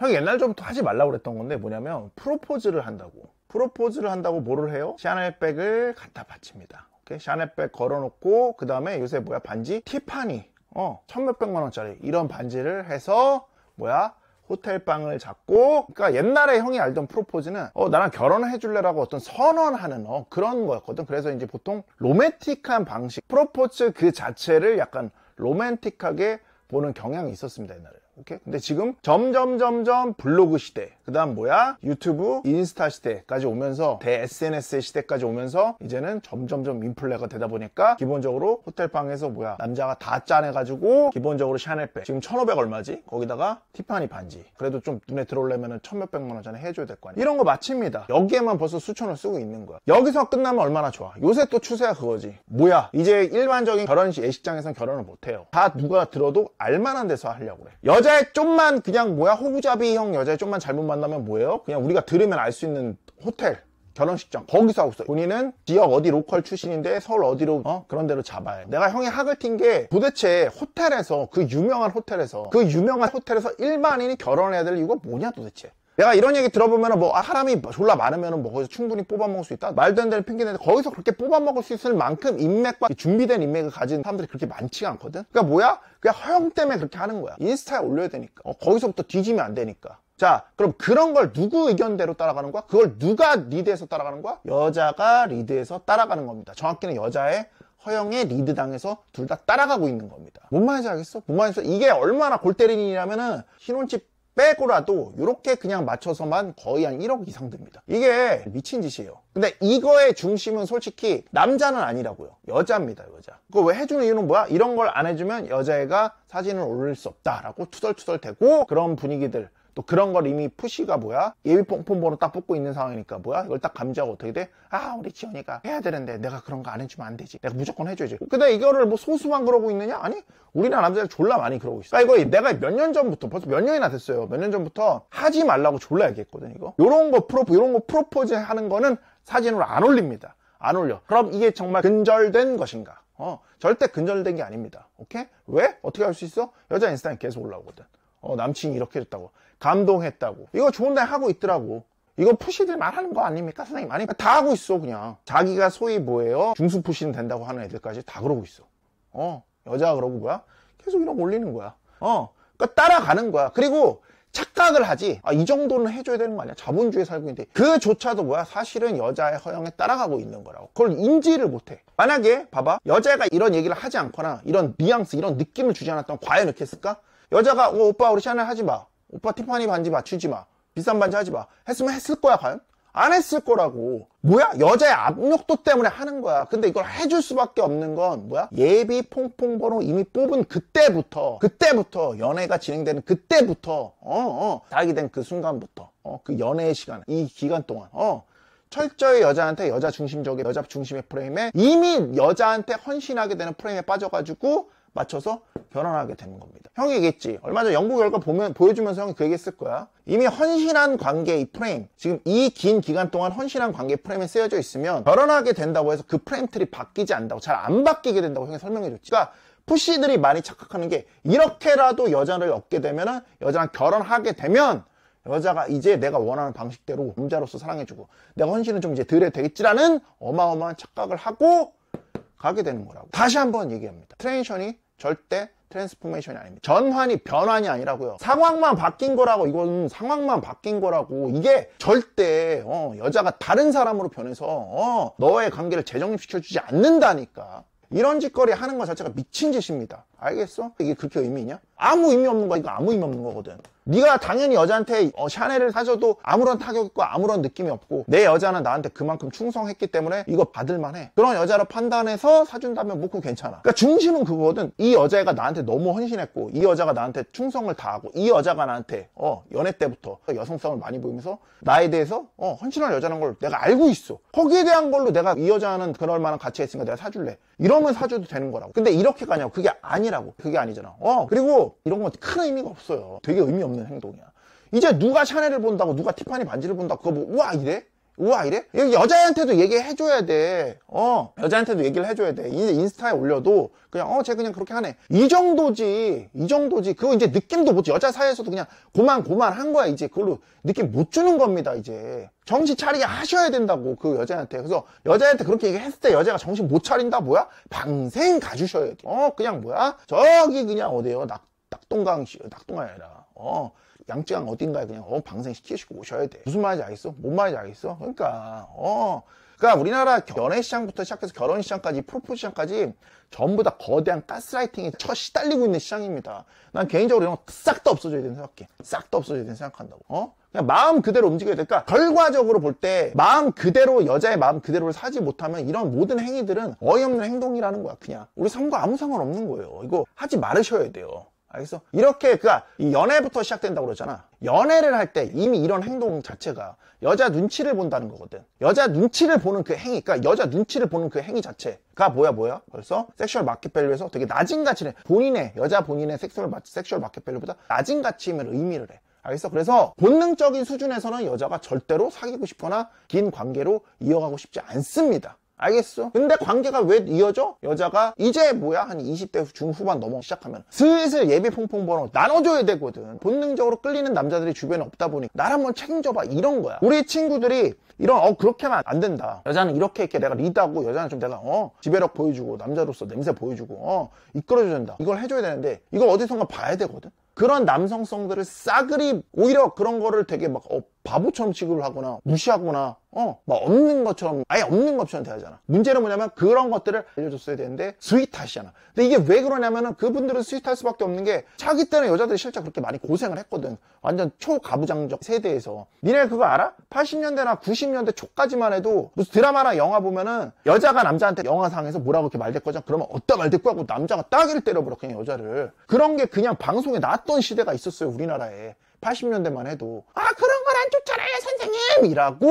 형이 옛날 전부터 하지 말라고 그랬던 건데 뭐냐면 프로포즈를 한다고 뭐를 해요? 샤넬백을 갖다 바칩니다. 오케이? 샤넬백 걸어놓고 그 다음에 요새 뭐야 반지? 티파니 1,몇백만 원짜리 이런 반지를 해서 뭐야 호텔방을 잡고, 그러니까 옛날에 형이 알던 프로포즈는 나랑 결혼을 해줄래라고 어떤 선언하는 그런 거였거든. 그래서 이제 보통 로맨틱한 방식, 프로포즈 그 자체를 약간 로맨틱하게 보는 경향이 있었습니다, 옛날에. 오케이? 근데 지금 점점 블로그 시대, 그 다음 뭐야 유튜브, 인스타 시대까지 오면서 대 SNS의 시대까지 오면서 이제는 점점 인플레가 되다 보니까 기본적으로 호텔방에서 뭐야 남자가 다 짜내가지고 기본적으로 샤넬백 지금 1,500 얼마지? 거기다가 티파니 반지 그래도 좀 눈에 들어오려면 1,몇백만 원 전에 해줘야 될 거 아니야. 이런 거 마칩니다. 여기에만 벌써 수천을 쓰고 있는 거야. 여기서 끝나면 얼마나 좋아. 요새 또 추세가 그거지. 뭐야 이제 일반적인 결혼식 예식장에서는 결혼을 못해요. 다 누가 들어도 알만한 데서 하려고 그래. 여자의 좀만 그냥 뭐야 호구잡이형 여자의 좀만 잘못 만나면 뭐예요? 그냥 우리가 들으면 알 수 있는 호텔 결혼식장 거기서 하고 있어. 본인은 지역 어디 로컬 출신인데 서울 어디로 그런 데로 잡아야 해. 내가 형이 학을 튄 게 도대체 호텔에서 그 유명한 호텔에서 일반인이 결혼해야 될 이유가 뭐냐 도대체. 내가 이런 얘기 들어보면 사람이 졸라 많으면 거기서 충분히 뽑아먹을 수 있다? 말도 안 되는 핑계대는데 거기서 그렇게 뽑아먹을 수 있을 만큼 인맥과 준비된 인맥을 가진 사람들이 그렇게 많지가 않거든? 그러니까 뭐야? 그냥 허영 때문에 그렇게 하는 거야. 인스타에 올려야 되니까. 거기서부터 뒤지면 안 되니까. 자, 그럼 그런 걸 누구 의견대로 따라가는 거야? 그걸 누가 리드해서 따라가는 거야? 여자가 리드해서 따라가는 겁니다. 정확히는 여자의 허영에 리드당해서 둘 다 따라가고 있는 겁니다. 뭔 말인지 알겠어? 뭔 말인지 이게 얼마나 골 때리냐면은 신혼집 빼고라도 이렇게 그냥 맞춰서만 거의 한 1억 이상 듭니다. 이게 미친 짓이에요. 근데 이거의 중심은 솔직히 남자는 아니라고요. 여자입니다, 여자. 그거 왜 해주는 이유는 뭐야? 이런 걸 안 해주면 여자애가 사진을 올릴 수 없다라고 투덜투덜 대고 그런 분위기들. 또 그런 걸 이미 푸시가 뭐야? 예비 폰폰 번호 딱 뽑고 있는 상황이니까 뭐야? 이걸 딱 감지하고 어떻게 돼? 우리 지연이가 해야 되는데 내가 그런 거 안 해주면 안 되지. 내가 무조건 해줘야지. 근데 이거를 소수만 그러고 있느냐? 아니, 우리나라 남자들 졸라 많이 그러고 있어. 그러니까 이거 내가 몇 년 전부터, 벌써 몇 년이나 됐어요. 몇 년 전부터 하지 말라고 졸라 얘기했거든, 이거. 요런 거 프로포즈 하는 거는 사진으로 안 올립니다. 안 올려. 그럼 이게 정말 근절된 것인가? 절대 근절된 게 아닙니다. 오케이? 왜? 어떻게 할 수 있어? 여자 인스타에 계속 올라오거든. 남친이 이렇게 했다고. 감동했다고. 이거 좋은 날 하고 있더라고. 이거 푸시들만 하는 거 아닙니까? 선생님. 아니, 다 하고 있어, 그냥. 자기가 소위 뭐예요? 중수 푸시는 된다고 하는 애들까지 다 그러고 있어. 여자가 그러고 뭐야? 계속 이러고 올리는 거야. 그러니까 따라가는 거야. 그리고 착각을 하지. 이 정도는 해줘야 되는 거 아니야? 자본주의에 살고 있는데. 그조차도 뭐야? 사실은 여자의 허영에 따라가고 있는 거라고. 그걸 인지를 못해. 만약에, 봐봐. 여자가 이런 얘기를 하지 않거나, 이런 뉘앙스, 이런 느낌을 주지 않았다면 과연 이렇게 했을까? 여자가, 오빠, 우리 샤넬 하지 마. 오빠 티파니 반지 맞추지 마. 비싼 반지 하지 마. 했으면 했을 거야, 과연? 안 했을 거라고. 뭐야? 여자의 압력도 때문에 하는 거야. 근데 이걸 해줄 수밖에 없는 건 뭐야? 예비 퐁퐁 번호 이미 뽑은 그때부터 연애가 진행되는 그때부터 자기 된 그 순간부터 그 연애의 시간, 이 기간 동안 철저히 여자한테 여자 중심적인 여자 중심의 프레임에 이미 여자한테 헌신하게 되는 프레임에 빠져가지고 맞춰서 결혼하게 되는 겁니다. 형이 얘기했지. 얼마 전 연구 결과 보여주면서 형이 그 얘기했을 거야. 이미 헌신한 관계의 프레임, 지금 이 긴 기간 동안 헌신한 관계의 프레임에 쓰여져 있으면 결혼하게 된다고 해서 그 프레임 틀이 바뀌지 않는다고, 잘 안 바뀌게 된다고 형이 설명해 줬지. 그러니까 푸시들이 많이 착각하는 게 이렇게라도 여자를 얻게 되면은, 여자랑 결혼하게 되면 여자가 이제 내가 원하는 방식대로 남자로서 사랑해주고 내가 헌신은 좀 이제 덜 해도 되겠지라는 어마어마한 착각을 하고 가게 되는 거라고. 다시 한번 얘기합니다. 트랜지션이 절대 트랜스포메이션이 아닙니다. 전환이 변환이 아니라고요. 상황만 바뀐 거라고. 이건 상황만 바뀐 거라고. 이게 절대 여자가 다른 사람으로 변해서 너의 관계를 재정립시켜주지 않는다니까. 이런 짓거리 하는 것 자체가 미친 짓입니다. 알겠어? 이게 그렇게 의미 있냐? 아무 의미 없는 거야. 이거 아무 의미 없는 거거든. 네가 당연히 여자한테 샤넬을 사줘도 아무런 타격 있고 아무런 느낌이 없고 내 여자는 나한테 그만큼 충성했기 때문에 이거 받을만해. 그런 여자로 판단해서 사준다면 뭐 그거 괜찮아. 그러니까 중심은 그거거든. 이 여자애가 나한테 너무 헌신했고 이 여자가 나한테 충성을 다하고 이 여자가 나한테 연애 때부터 여성성을 많이 보이면서 나에 대해서 헌신할 여자라는 걸 내가 알고 있어. 거기에 대한 걸로 내가 이 여자는 그럴 만한 가치가 있으니까 내가 사줄래. 이러면 사줘도 되는 거라고. 근데 이렇게 가냐고. 그게 아니라고. 그게 아니잖아. 그리고 이런 건 큰 의미가 없어요. 되게 의미 없는 행동이야. 이제 누가 샤넬을 본다고, 누가 티파니 반지를 본다고 그거 뭐 우와 이래? 우와 이래? 여자애한테도 얘기해줘야 돼. 여자한테도 얘기를 해줘야 돼. 이제 인스타에 올려도 그냥 쟤 그냥 그렇게 하네. 이 정도지. 그거 이제 느낌도 못 줘. 여자 사이에서도 그냥 고만한 거야. 이제 그걸로 느낌 못 주는 겁니다. 이제 정신 차리게 하셔야 된다고, 그 여자한테. 그래서 여자한테 그렇게 얘기했을 때 여자가 정신 못 차린다 뭐야? 방생 가주셔야 돼. 그냥 뭐야? 저기 그냥 어디요? 낙동강이 아니라 양쯔강 어딘가에 그냥 방생시키시고 오셔야 돼. 무슨 말인지 알겠어? 뭔 말인지 알겠어? 그러니까 우리나라 연애 시장부터 시작해서 결혼 시장까지, 프로포즈 시장까지 전부 다 거대한 가스라이팅에 쳐 시달리고 있는 시장입니다. 난 개인적으로 이런 거 싹 다 없어져야 된다 생각해. 싹 다 없어져야 된다 생각한다고. 그냥 마음 그대로 움직여야 되니까, 결과적으로 볼 때 마음 그대로, 여자의 마음 그대로를 사지 못하면 이런 모든 행위들은 어이없는 행동이라는 거야. 그냥 우리 삶과 아무 상관없는 거예요. 이거 하지 말으셔야 돼요. 알겠어? 이렇게 이 연애부터 시작된다고 그러잖아. 연애를 할 때 이미 이런 행동 자체가 여자 눈치를 본다는 거거든. 여자 눈치를 보는 그 행위, 그러니까 여자 눈치를 보는 그 행위 자체가 뭐야? 벌써 섹슈얼 마켓 밸류에서 되게 낮은 가치를, 여자 본인의 섹슈얼 마켓 밸류보다 낮은 가치임을 의미를 해. 알겠어? 그래서 본능적인 수준에서는 여자가 절대로 사귀고 싶거나 긴 관계로 이어가고 싶지 않습니다. 알겠어? 근데 관계가 왜 이어져? 여자가 이제 한 20대 중후반 넘어가기 시작하면 슬슬 예비 퐁퐁 번호 나눠줘야 되거든. 본능적으로 끌리는 남자들이 주변에 없다 보니 날 한번 책임져봐, 이런 거야. 우리 친구들이 이런 그렇게 하면 안 된다. 여자는 이렇게 내가 리드하고, 여자는 좀 내가 지배력 보여주고, 남자로서 냄새 보여주고 이끌어줘야 된다. 이걸 해줘야 되는데 이걸 어디선가 봐야 되거든. 그런 남성성들을 싸그리, 오히려 그런 거를 되게 바보처럼 취급을 하거나 무시하거나 없는 것처럼, 아예 없는 것처럼 대하잖아. 문제는 뭐냐면 그런 것들을 알려줬어야 되는데 스윗하시잖아. 근데 이게 왜 그러냐면은 그분들은 스윗할 수밖에 없는 게, 자기 때는 여자들이 실제 그렇게 많이 고생을 했거든. 완전 초가부장적 세대에서. 니네 그거 알아? 80년대나 90년대 초까지만 해도 무슨 드라마나 영화 보면은 여자가 남자한테 영화상에서 뭐라고 이렇게 말대꾸하잖아. 그러면 어디다 말대꾸 하고 남자가 따귀를 때려버려, 그냥 여자를. 그런 게 그냥 방송에 나왔던 시대가 있었어요, 우리나라에. 80년대만 해도. 그런 건 안 좋잖아요, 선생님! 이라고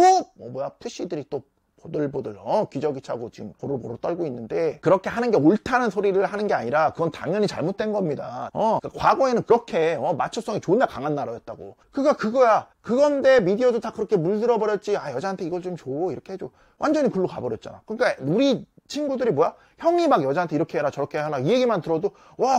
푸시들이 또 보들보들 기저귀 차고 지금 보르보르 떨고 있는데, 그렇게 하는 게 옳다는 소리를 하는 게 아니라 그건 당연히 잘못된 겁니다. 그러니까 과거에는 그렇게 마초성이 존나 강한 나라였다고. 그거야. 그건데 미디어도 다 그렇게 물들어 버렸지. 여자한테 이걸 좀 줘, 이렇게 해줘. 완전히 글로 가버렸잖아. 그러니까 우리 친구들이 형이 막 여자한테 이렇게 해라 저렇게 해라 이 얘기만 들어도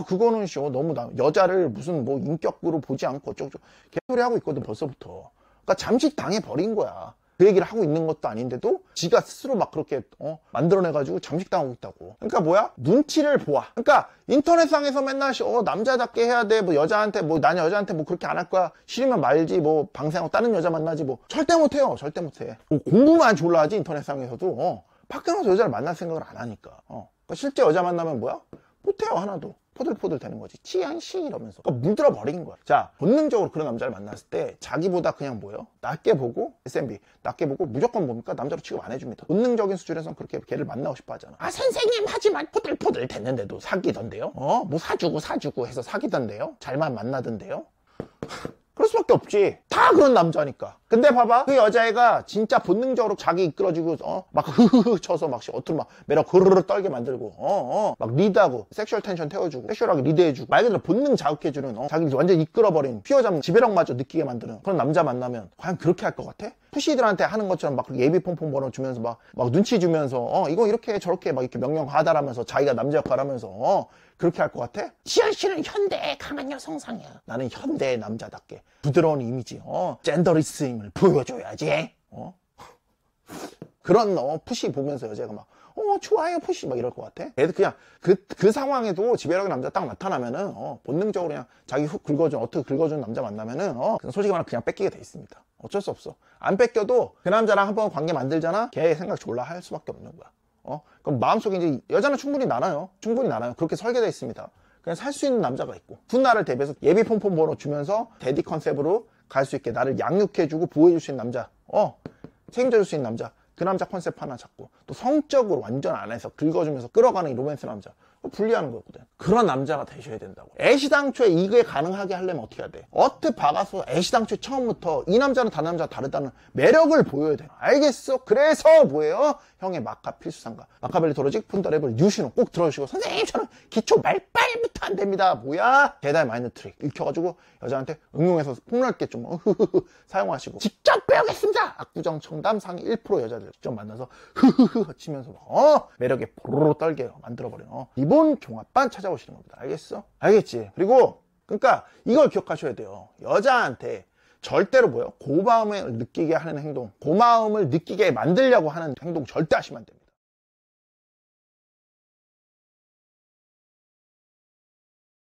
그거는 너무 여자를 무슨 인격으로 보지 않고 어쩌고저쩌고 개소리 하고 있거든, 벌써부터. 그러니까 잠식 당해버린 거야. 그 얘기를 하고 있는 것도 아닌데도 지가 스스로 막 그렇게 만들어내가지고 잠식당하고 있다고. 그러니까 눈치를 보아. 그러니까 인터넷상에서 맨날 남자답게 해야 돼, 여자한테 난 여자한테 그렇게 안 할 거야, 싫으면 말지, 방생하고 다른 여자 만나지, 절대 못해요. 절대 못해. 공부만 졸라 하지, 인터넷상에서도. 밖에 나가서 여자를 만날 생각을 안 하니까. 그러니까 실제 여자 만나면 못해요, 하나도. 포들포들 되는 거지. 치안씨 이러면서. 그러니까 물들어 버린 거야. 자, 본능적으로 그런 남자를 만났을 때 자기보다 그냥 낮게 보고, SMB 낮게 보고 무조건 남자로 취급 안 해줍니다. 본능적인 수준에서는 그렇게 걔를 만나고 싶어 하잖아. 선생님 하지만 포들포들 됐는데도 사귀던데요? 사주고 해서 사귀던데요? 잘만 만나던데요? 그럴 수밖에 없지. 다 그런 남자니까. 근데 봐봐, 그 여자애가 진짜 본능적으로 자기 이끌어주고 막 흐흐흐 쳐서 어떻게 매력 흐르르 떨게 만들고 막 리드하고 섹슈얼 텐션 태워주고 섹슈얼하게 리드해주고 말 그대로 본능 자극해주는 자기 완전 이끌어버린 휘어잡는 지배력마저 느끼게 만드는 그런 남자 만나면 과연 그렇게 할 것 같아? 푸시들한테 하는 것처럼 예비 퐁퐁 번호 주면서 막 눈치 주면서 이거 이렇게 저렇게 이렇게 명령 하달하면서 자기가 남자 역할 하면서 그렇게 할 것 같아? 지현씨는 현대의 강한 여성상이야. 나는 현대의 남자답게 부드러운 이미지, 젠더리스임을 보여줘야지. 그런 푸시 보면서 여자가 좋아요 푸시 이럴 것 같아? 걔도 그냥 그 상황에도 지배력의 남자 딱 나타나면은 본능적으로 그냥 자기 훅 어떻게 긁어주는 남자 만나면은 솔직히 말하면 그냥 뺏기게 돼 있습니다. 어쩔 수 없어. 안 뺏겨도 그 남자랑 한번 관계 만들잖아? 걔 생각 졸라 할 수밖에 없는 거야. 그럼 마음속에 이제 여자는 충분히 나눠요. 그렇게 설계되어 있습니다. 그냥 살 수 있는 남자가 있고, 훗날을 대비해서 예비 폼폼 번호 주면서 데디 컨셉으로 갈 수 있게 나를 양육해주고 보호해줄 수 있는 남자, 책임져줄 수 있는 남자, 그 남자 컨셉 하나 잡고, 또 성적으로 완전 안 해서 긁어주면서 끌어가는 이 로맨스 남자, 분리하는 거거든. 그런 남자가 되셔야 된다고. 애시당초에 이게 가능하게 하려면 어떻게 해야 돼? 어트 박아서 애시당초에 처음부터 이 남자는 다른 남자가 다르다는 매력을 보여야 돼. 알겠어? 그래서 뭐예요? 형의 마카 필수상가. 마카벨리 도로직 푼더레블 유신호 꼭 들어주시고, 선생님 저는 기초 말빨부터 안 됩니다. 뭐야? 제다의 마인드 트릭 읽혀가지고 여자한테 응용해서 폭넓게 좀 사용하시고, 직접 배우겠습니다. 압구정 청담 상위 1% 여자들 직접 만나서 치면서 매력에 보로로 떨게 만들어버려. 기본 종합반 찾아오시는 겁니다. 알겠어? 알겠지? 그리고 그러니까 이걸 기억하셔야 돼요. 여자한테 절대로 뭐요? 고마움을 느끼게 하는 행동, 고마움을 느끼게 만들려고 하는 행동 절대 하시면 안 됩니다.